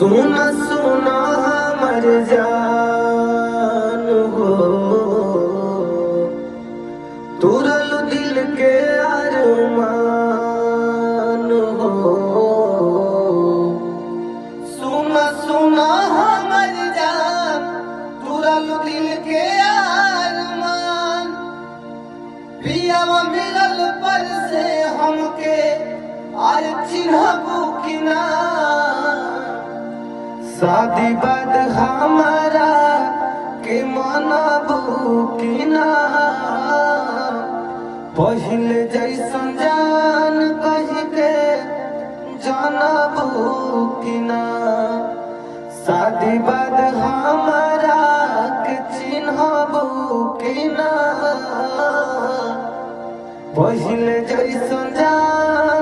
सुना सुना हमर जान हो, तुरल दिल के अरमान हो। सुना सुना हमर जान, तुरल दिल के अरमान। पियावा मिलल पर से हमके आज चिन्हबू कि ना। शादी बाद हमारा के मनबू कि ना। पहिले जैसन जान कह के जानबू कि ना। शादी बाद हमारा के चिन्हबू कि ना। पहिले जैसन जान